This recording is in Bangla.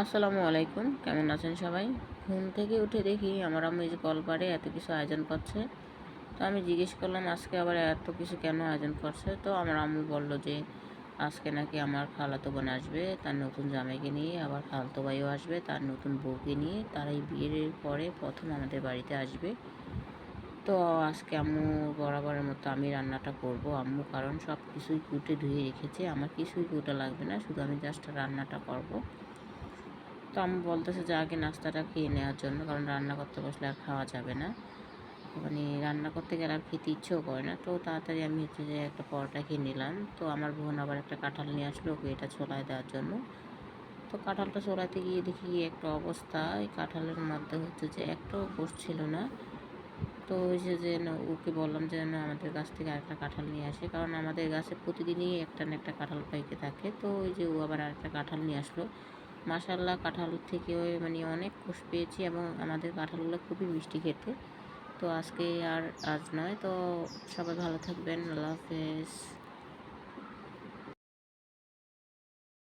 আসসালামু আলাইকুম, কেমন আছেন সবাই? ঘুম থেকে উঠে দেখি আমার আম্মু এই যে কলপারে এত কিছু আয়োজন করছে। তো আমি জিজ্ঞেস করলাম আজকে আবার এত কিছু কেন আয়োজন করছে। তো আমার আম্মু বলল যে আজকে নাকি আমার খালাতো বোন আসবে তার নতুন জামাইকে নিয়ে, আবার খালাতো ভাইও আসবে তার নতুন বউকে নিয়ে। তারা এই বিয়ের পরে প্রথম আমাদের বাড়িতে আসবে। তো আজকে আম্মু বরাবরের মতো আমি রান্নাটা করব। আম্মু কারণ সব কিছুই কুটে ধুয়ে রেখেছে, আমার কিছুই কুটা লাগবে না, শুধু আমি জাস্ট রান্নাটা করব। তো আম্মু বলতেছে যে আগে নাস্তাটা খেয়ে নেওয়ার জন্য, কারণ রান্না করতে বসলে আর খাওয়া যাবে না। মানে রান্না করতে গেলে আর খেতে ইচ্ছেও করে না। তো তাড়াতাড়ি আমি হচ্ছে যে একটা পরোটা খেয়ে নিলাম। তো আমার বোন আবার একটা কাঁঠাল নিয়ে আসলো ওকে এটা ছোলায় দেওয়ার জন্য। তো কাঁঠালটা ছোলাতে গিয়ে দেখি একটা অবস্থা, এই কাঁঠালের মধ্যে হচ্ছে যে একটাও কোষ ছিল না। তো ওই যে না, ওকে বললাম যে না আমাদের গাছ থেকে আরেকটা কাঁঠাল নিয়ে আসে, কারণ আমাদের গাছে প্রতিদিনই একটা না একটা কাঁঠাল পাইতে থাকে। তো ওই যে ও আবার আরেকটা কাঁঠাল নিয়ে আসলো। মাশাআল্লাহ, কাঁঠাল থেকে মানে অনেক কোষ পেয়েছি এবং আমাদের কাঁঠালগুলো খুবই মিষ্টি খেতে। তো আজকে আর আজ নয়। তো সবাই ভালো থাকবেন, আল্লাহ হাফেজ।